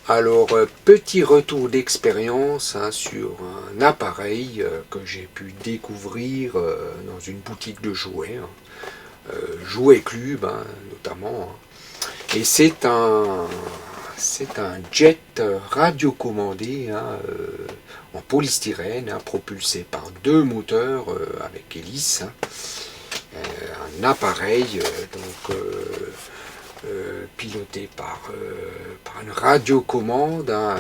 Alors, petit retour d'expérience sur un appareil que j'ai pu découvrir dans une boutique de jouets, Jouet Club notamment. Et c'est un jet radiocommandé en polystyrène, propulsé par deux moteurs avec hélice. Un appareil piloté par une radiocommande à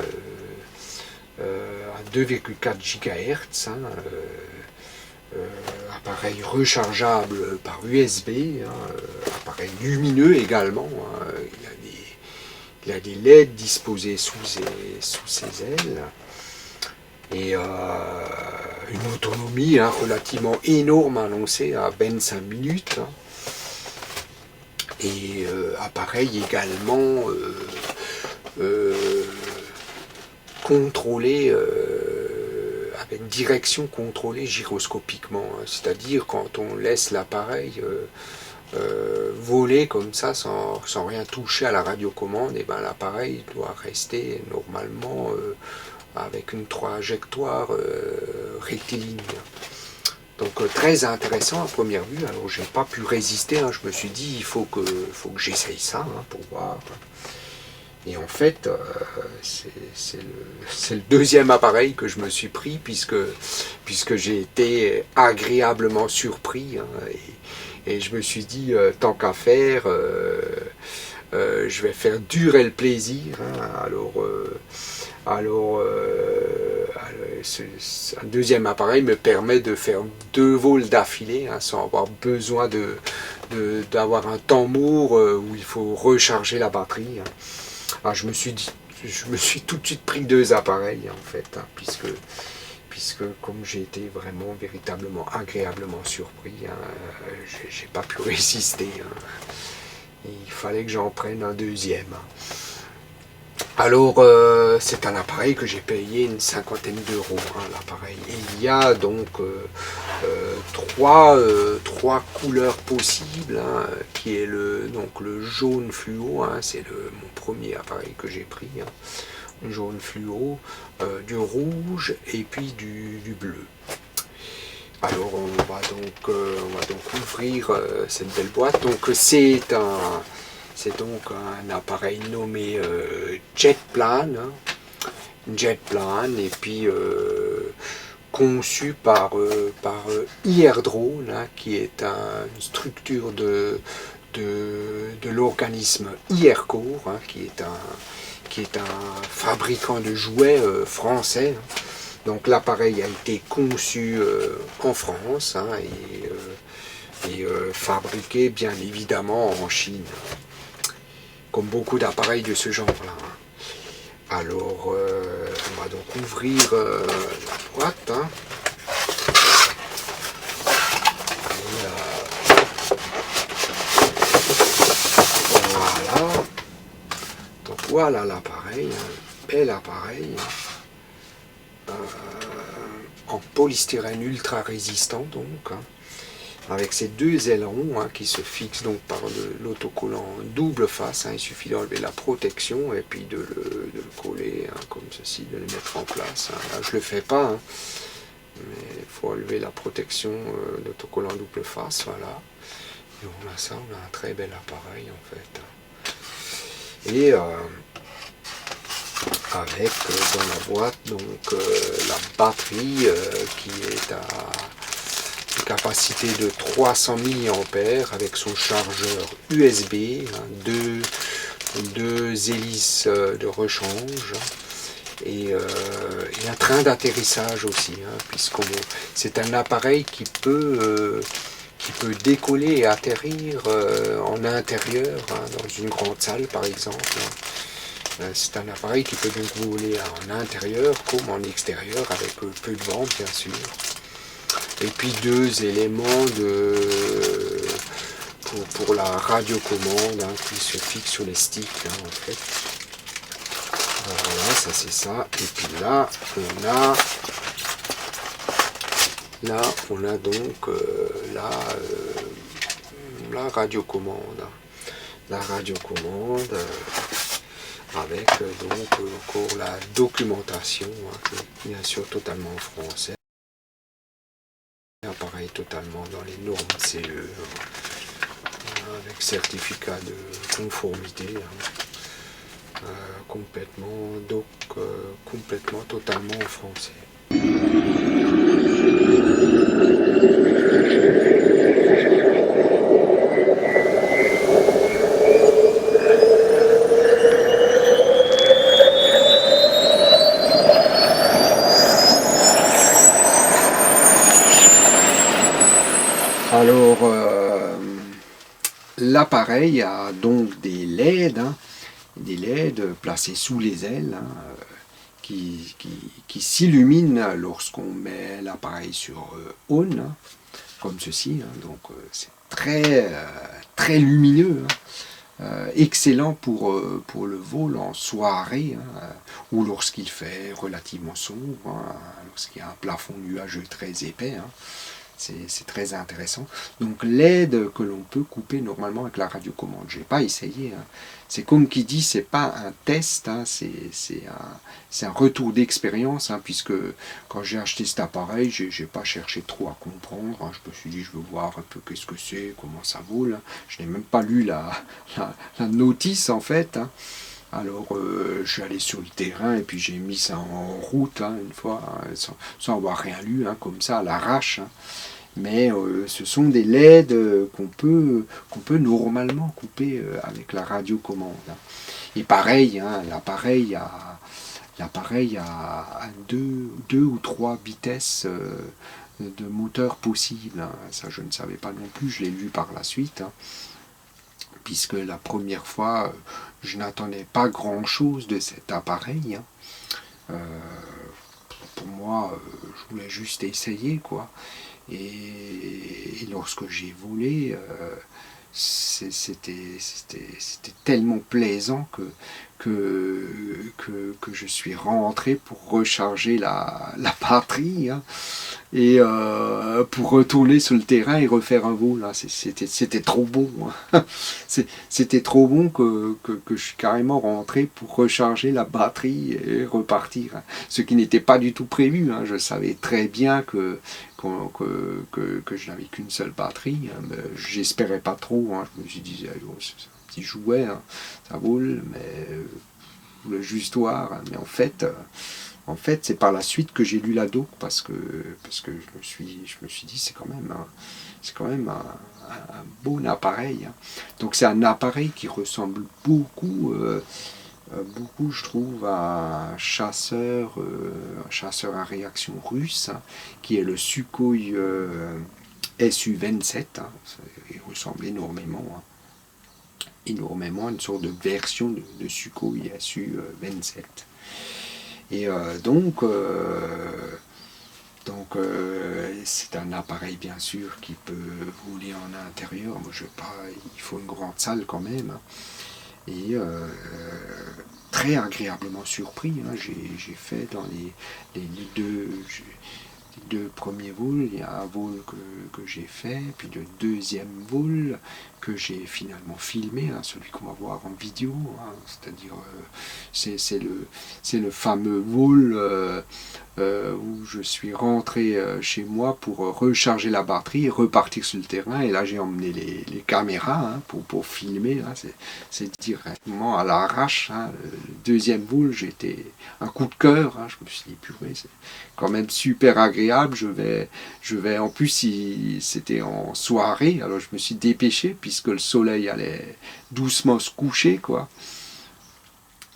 2,4 GHz, appareil rechargeable par USB, appareil lumineux également. Il a des LED disposés sous ses ailes et une autonomie relativement énorme annoncée à 25 minutes. Et appareil également contrôlé avec direction contrôlée gyroscopiquement, c'est-à-dire quand on laisse l'appareil voler comme ça sans rien toucher à la radiocommande, et ben l'appareil doit rester normalement avec une trajectoire rectiligne. Donc très intéressant à première vue. Alors j'ai pas pu résister, je me suis dit il faut que j'essaye ça pour voir. Et en fait c'est le deuxième appareil que je me suis pris puisque j'ai été agréablement surpris et je me suis dit tant qu'à faire je vais faire durer le plaisir. Alors un deuxième appareil me permet de faire 2 vols d'affilée sans avoir besoin d'avoir un temps mort où il faut recharger la batterie. Alors je me suis tout de suite pris 2 appareils en fait, puisque comme j'ai été vraiment véritablement agréablement surpris, j'ai pas pu résister. Il fallait que j'en prenne un deuxième. Alors, c'est un appareil que j'ai payé une cinquantaine d'euros, l'appareil. Et il y a donc trois couleurs possibles, qui est le jaune fluo, c'est mon premier appareil que j'ai pris, jaune fluo, du rouge et puis du bleu. Alors, on va donc ouvrir cette belle boîte. Donc, c'est donc un appareil nommé Jetplan, et puis conçu par IR-Drone, qui est une structure de l'organisme IR-Core, qui est un fabricant de jouets français. Donc l'appareil a été conçu en France et fabriqué bien évidemment en Chine, comme beaucoup d'appareils de ce genre-là. Alors, on va donc ouvrir la boîte. Voilà. Donc voilà l'appareil, un bel appareil. En polystyrène ultra résistant donc. Avec ces 2 ailerons qui se fixent donc par l'autocollant double face. Il suffit d'enlever la protection et puis de le coller comme ceci, de le mettre en place. Là, je ne le fais pas, mais il faut enlever la protection d'autocollant double face. Voilà. Et on a ça, on a un très bel appareil en fait. Et avec dans la boîte donc la batterie qui est à capacité de 300 mah avec son chargeur USB, deux hélices de rechange et un train d'atterrissage aussi, puisque c'est un appareil qui peut décoller et atterrir en intérieur, dans une grande salle par exemple. C'est un appareil qui peut donc voler en intérieur comme en extérieur avec peu de vent bien sûr. Et puis 2 éléments pour la radiocommande qui se fixe sur les sticks en fait. Voilà, ça c'est ça. Et puis là on a donc la radiocommande. La radiocommande avec donc encore la documentation, qui est bien sûr totalement en français, appareil totalement dans les normes CE, avec certificat de conformité, complètement, donc complètement totalement en français. Alors, l'appareil a donc des LED, des LED placés sous les ailes, qui s'illuminent lorsqu'on met l'appareil sur on, comme ceci. Donc, c'est très lumineux. Excellent pour le vol en soirée, ou lorsqu'il fait relativement sombre, lorsqu'il y a un plafond nuageux très épais. C'est très intéressant. Donc l'aide que l'on peut couper normalement avec la radiocommande, je n'ai pas essayé. C'est comme qui dit, c'est pas un test, c'est un retour d'expérience, puisque quand j'ai acheté cet appareil, j'ai pas cherché trop à comprendre. Je me suis dit, je veux voir un peu qu'est-ce que c'est, comment ça vole. Je n'ai même pas lu la notice en fait. Alors, je suis allé sur le terrain et puis j'ai mis ça en route une fois, sans avoir rien lu, comme ça, à l'arrache. Mais ce sont des LED qu'on peut normalement couper avec la radiocommande. Et pareil, l'appareil a deux ou trois vitesses de moteur possibles. Ça, je ne savais pas non plus, je l'ai lu par la suite. Puisque la première fois, je n'attendais pas grand-chose de cet appareil. Pour moi, je voulais juste essayer, quoi. Et lorsque j'ai volé, c'était tellement plaisant que je suis rentré pour recharger la batterie, et pour retourner sur le terrain et refaire un vol. C'était trop bon. C'était trop bon que je suis carrément rentré pour recharger la batterie et repartir. Ce qui n'était pas du tout prévu. Je savais très bien que je n'avais qu'une seule batterie. J'espérais pas trop. Je me suis dit, c'est un petit jouet, ça vole, mais le juste voir. Mais en fait, c'est par la suite que j'ai lu la doc, parce que je me suis dit, c'est quand même un bon appareil. Donc c'est un appareil qui ressemble beaucoup, je trouve, à un chasseur à réaction russe, qui est le Sukhoi Su-27. Il ressemble énormément à une sorte de version de Sukhoi Su-27. Et c'est un appareil bien sûr qui peut voler en intérieur. Moi, il faut une grande salle quand même. Et très agréablement surpris. J'ai fait dans les deux premiers vols, il y a un vol que j'ai fait, puis le deuxième vol que j'ai finalement filmé, celui qu'on va voir en vidéo, c'est-à-dire c'est le fameux vol où je suis rentré chez moi pour recharger la batterie et repartir sur le terrain, et là j'ai emmené les caméras pour filmer. C'est directement à l'arrache. Le deuxième vol, j'étais un coup de cœur. Je me suis dit, purée, c'est quand même super agréable. Je vais en plus, c'était en soirée, alors je me suis dépêché puisque le soleil allait doucement se coucher, quoi.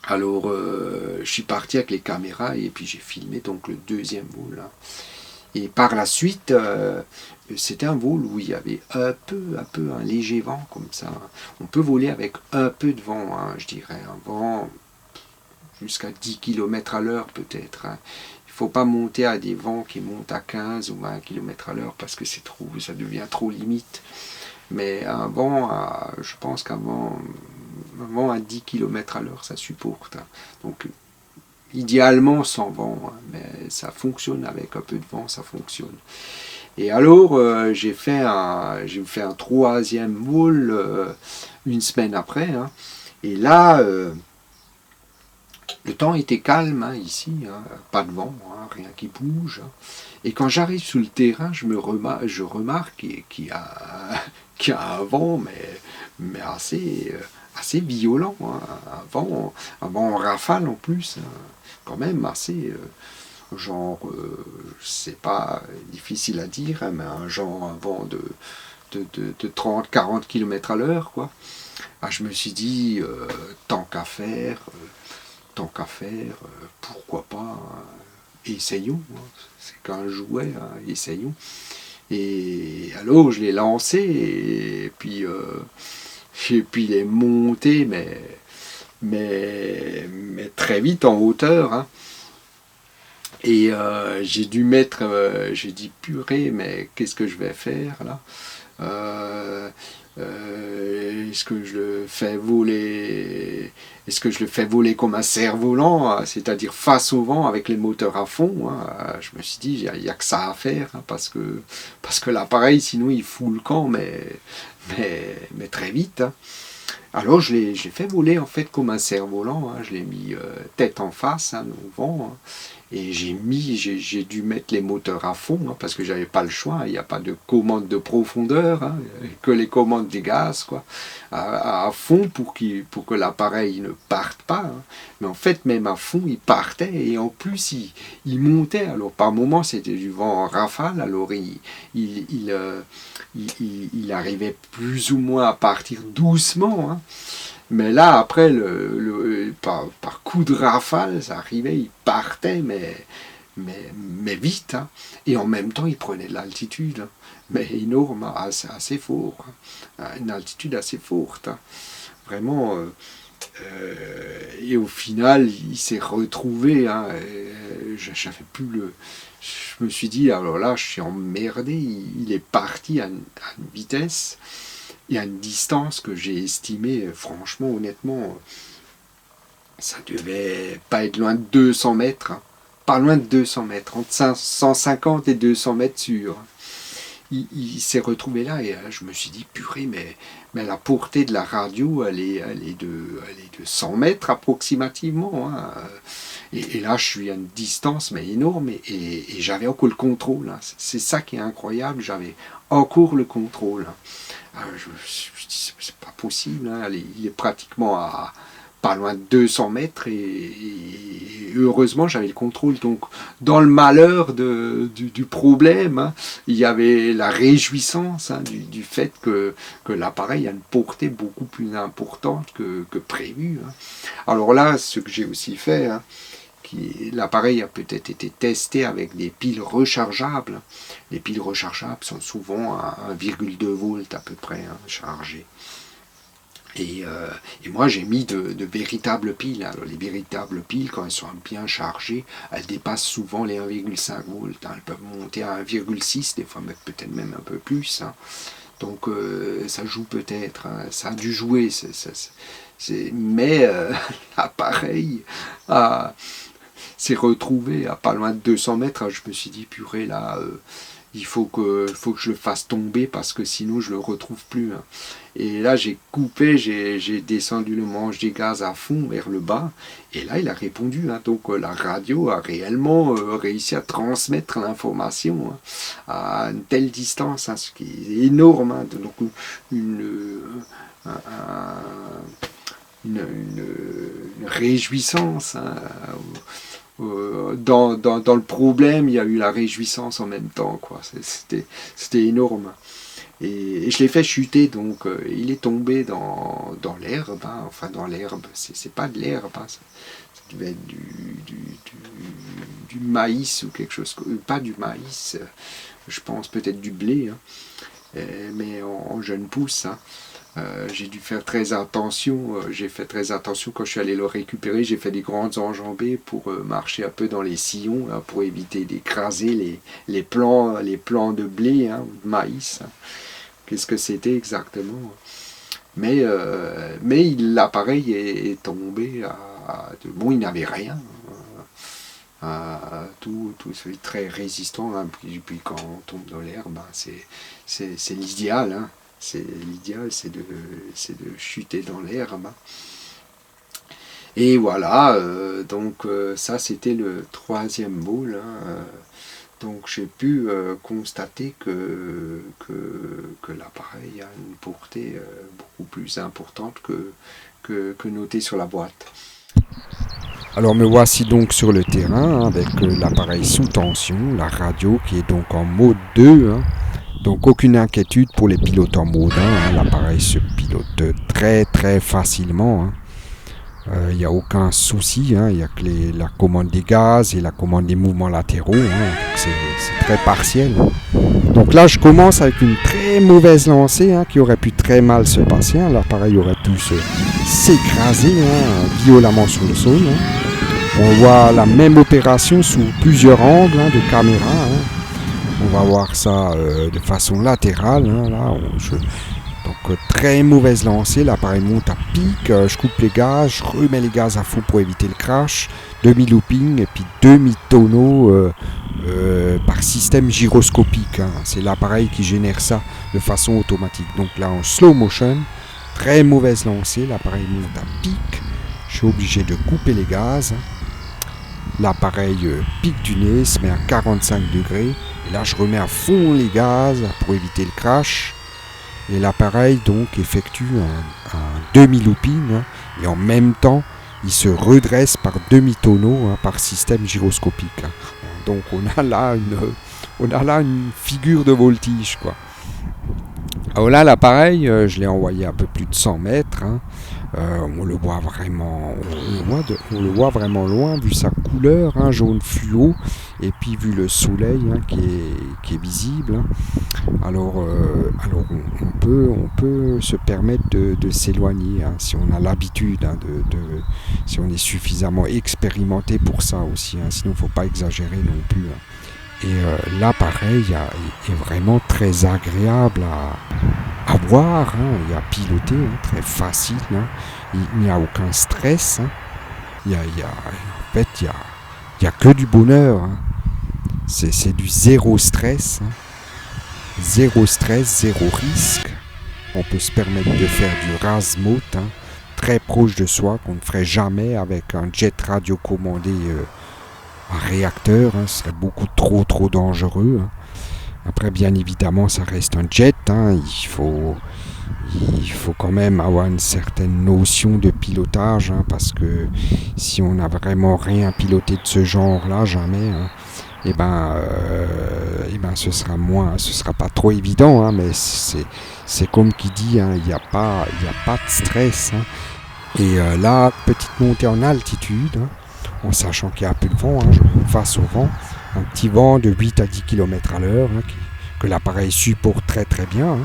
Alors je suis parti avec les caméras et puis j'ai filmé donc le deuxième vol. Et par la suite, c'était un vol où il y avait un peu un léger vent comme ça. On peut voler avec un peu de vent, je dirais, un vent jusqu'à 10 km à l'heure peut-être. Il ne faut pas monter à des vents qui montent à 15 ou 20 km à l'heure parce que ça devient trop limite. Mais un vent, je pense qu'un vent à 10 km à l'heure, ça supporte. Donc, idéalement sans vent, mais ça fonctionne avec un peu de vent, ça fonctionne. Et alors, j'ai fait un troisième vol une semaine après. Et là, Le temps était calme ici, pas de vent, rien qui bouge. Et quand j'arrive sur le terrain, je remarque qu'il y a, qu'il y a un vent, mais assez violent, un vent en rafale en plus, quand même assez, c'est pas difficile à dire, mais un vent de 30-40 km/h, quoi. Je me suis dit, tant qu'à faire, pourquoi pas, essayons, c'est qu'un jouet, essayons. Et alors je l'ai lancé, et puis il est monté, mais très vite en hauteur. Et j'ai dit purée, mais qu'est-ce que je vais faire là? Est-ce que je le fais voler comme un cerf-volant, c'est-à-dire face au vent avec les moteurs à fond? Je me suis dit, il n'y a que ça à faire, parce que l'appareil, sinon il fout le camp, mais très vite. Alors j'ai fait voler en fait comme un cerf-volant, je l'ai mis tête en face au vent, et j'ai dû mettre les moteurs à fond, parce que j'avais pas le choix, il n'y a pas de commande de profondeur, que les commandes des gaz, quoi, à fond pour que l'appareil ne parte pas. Mais en fait, même à fond, il partait, et en plus, il montait. Alors par moments, c'était du vent en rafale, alors il arrivait plus ou moins à partir doucement. Mais là, après, par coup de rafale, ça arrivait, il partait, mais vite. Et en même temps, il prenait de l'altitude, mais énorme, assez fort. Une altitude assez forte. Vraiment. Et au final, il s'est retrouvé. J'avais plus le. Je me suis dit, alors là, je suis emmerdé. Il est parti à une vitesse et à une distance que j'ai estimée, franchement, honnêtement, ça devait pas être loin de 200 mètres. Pas loin de 200 mètres, entre 150 et 200 mètres sûr. Il s'est retrouvé là, et je me suis dit, purée, mais la portée de la radio, elle est de 100 mètres approximativement. Et là, je suis à une distance mais énorme, et j'avais encore le contrôle. C'est ça qui est incroyable, j'avais encore le contrôle. Je me suis dit, c'est pas possible. Il est pratiquement à pas loin de 200 mètres, et heureusement j'avais le contrôle. Donc dans le malheur du problème, il y avait la réjouissance du fait que l'appareil a une portée beaucoup plus importante que prévu. Alors là, ce que j'ai aussi fait, l'appareil a peut-être été testé avec des piles rechargeables. Les piles rechargeables sont souvent à 1,2 volts à peu près chargées. Et moi, j'ai mis de véritables piles. Alors, les véritables piles, quand elles sont bien chargées, elles dépassent souvent les 1,5 volts. Elles peuvent monter à 1,6, des fois peut-être même un peu plus. Donc, ça joue peut-être. Ça a dû jouer. Mais l'appareil s'est retrouvé à pas loin de 200 mètres. Je me suis dit, purée, là, il faut que je le fasse tomber, parce que sinon, je le retrouve plus. Et là, j'ai coupé, j'ai descendu le manche des gaz à fond vers le bas. Et là, il a répondu. Donc, la radio a réellement réussi à transmettre l'information à une telle distance, ce qui est énorme. Donc, une réjouissance. Dans le problème, il y a eu la réjouissance en même temps, quoi. C'était énorme. Et je l'ai fait chuter, donc il est tombé dans l'herbe. Enfin, dans l'herbe, c'est pas de l'herbe, ça devait être du maïs ou quelque chose. Pas du maïs, je pense peut-être du blé, mais en jeune pousse. J'ai dû faire très attention. J'ai fait très attention quand je suis allé le récupérer. J'ai fait des grandes enjambées pour marcher un peu dans les sillons, pour éviter d'écraser les plants de blé ou de maïs. Qu'est-ce que c'était exactement? Mais l'appareil est tombé bon, il n'avait rien. Tout c'est très résistant. Puis quand on tombe dans l'herbe, c'est l'idéal. L'idéal, c'est de chuter dans l'herbe. Et voilà, Donc ça c'était le troisième bowl. Donc j'ai pu constater que l'appareil a une portée beaucoup plus importante que noté sur la boîte. Alors me voici donc sur le terrain avec l'appareil sous tension, la radio qui est donc en mode 2. Donc aucune inquiétude pour les pilotes en mode 1. L'appareil se pilote très très facilement. Il n'y a aucun souci, il n'y a que la commande des gaz et la commande des mouvements latéraux. C'est très partiel. Donc là, je commence avec une très mauvaise lancée qui aurait pu très mal se passer. L'appareil aurait pu s'écraser violemment sur le sol. On voit la même opération sous plusieurs angles de caméra. On va voir ça de façon latérale. Donc très mauvaise lancée, l'appareil monte à pic, je coupe les gaz, je remets les gaz à fond pour éviter le crash, demi-looping et puis demi-tonneau par système gyroscopique. C'est l'appareil qui génère ça de façon automatique. Donc là en slow motion, très mauvaise lancée, l'appareil monte à pic, je suis obligé de couper les gaz. L'appareil pique du nez, se met à 45 degrés et là je remets à fond les gaz pour éviter le crash. Et l'appareil donc effectue un demi-looping et en même temps il se redresse par demi-tonneau par système gyroscopique. Donc on a là une figure de voltige quoi. Alors là l'appareil je l'ai envoyé à peu plus de 100 mètres. On le voit vraiment loin vu sa couleur jaune fluo et puis vu le soleil qui est visible. Alors on peut se permettre de s'éloigner si on a l'habitude si on est suffisamment expérimenté pour ça aussi, sinon il ne faut pas exagérer non plus. Et l'appareil est vraiment très agréable à voir et à piloter, très facile. Il n'y a aucun stress. En fait, il n'y a que du bonheur. C'est du zéro stress. Zéro stress, zéro risque. On peut se permettre de faire du RAS-mode, très proche de soi, qu'on ne ferait jamais avec un jet radiocommandé un réacteur, ce serait beaucoup trop dangereux. Après, bien évidemment, ça reste un jet. Il faut quand même avoir une certaine notion de pilotage, parce que si on n'a vraiment rien piloté de ce genre-là, jamais, ce sera pas trop évident, mais c'est comme qui dit, il n'y a pas de stress. Et là, petite montée en altitude. En sachant qu'il y a un peu de vent, je monte face au vent, un petit vent de 8 à 10 km à l'heure, que l'appareil supporte très très bien.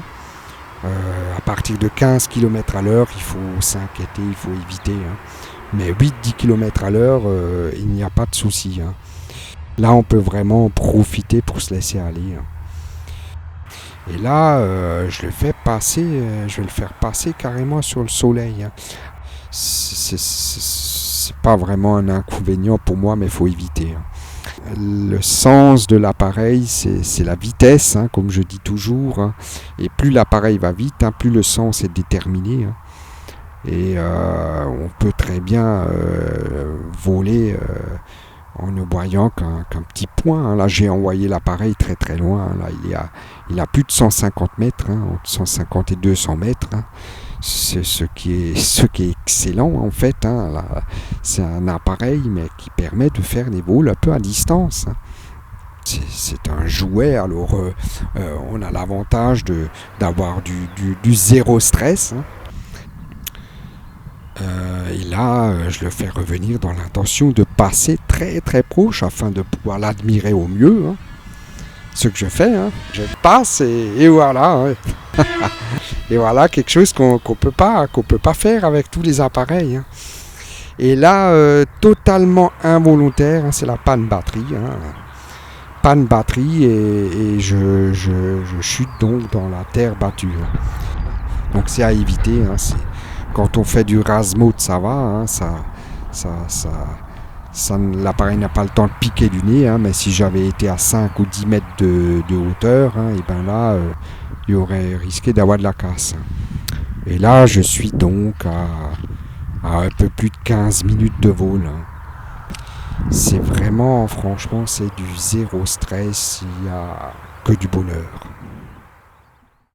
À partir de 15 km à l'heure, il faut s'inquiéter, il faut éviter. Mais 8-10 km à l'heure, il n'y a pas de souci. Là, on peut vraiment profiter pour se laisser aller. Et là, je vais le faire passer carrément sur le soleil. C'est pas vraiment un inconvénient pour moi, mais il faut éviter. Le sens de l'appareil, c'est la vitesse, comme je dis toujours. Et plus l'appareil va vite, plus le sens est déterminé. Et on peut très bien voler en ne voyant qu'un petit point. Là, j'ai envoyé l'appareil très très loin. Là, il a plus de 150 mètres, entre 150 et 200 mètres. C'est ce qui est excellent en fait. C'est un appareil mais qui permet de faire des vols un peu à distance. C'est un jouet, alors on a l'avantage d'avoir du zéro stress. Et là, je le fais revenir dans l'intention de passer très très proche afin de pouvoir l'admirer au mieux. Ce que je fais, je passe et voilà. Et voilà quelque chose qu'on peut pas faire avec tous les appareils. Et là, totalement involontaire, c'est la panne batterie. Panne batterie et je chute donc dans la terre battue. Donc c'est à éviter. Quand on fait du RAS-mode, ça va. L'appareil n'a pas le temps de piquer du nez, mais si j'avais été à 5 ou 10 mètres de hauteur, là, il y aurait risqué d'avoir de la casse. Et là, je suis donc à un peu plus de 15 minutes de vol. C'est vraiment, franchement, c'est du zéro stress, il n'y a que du bonheur.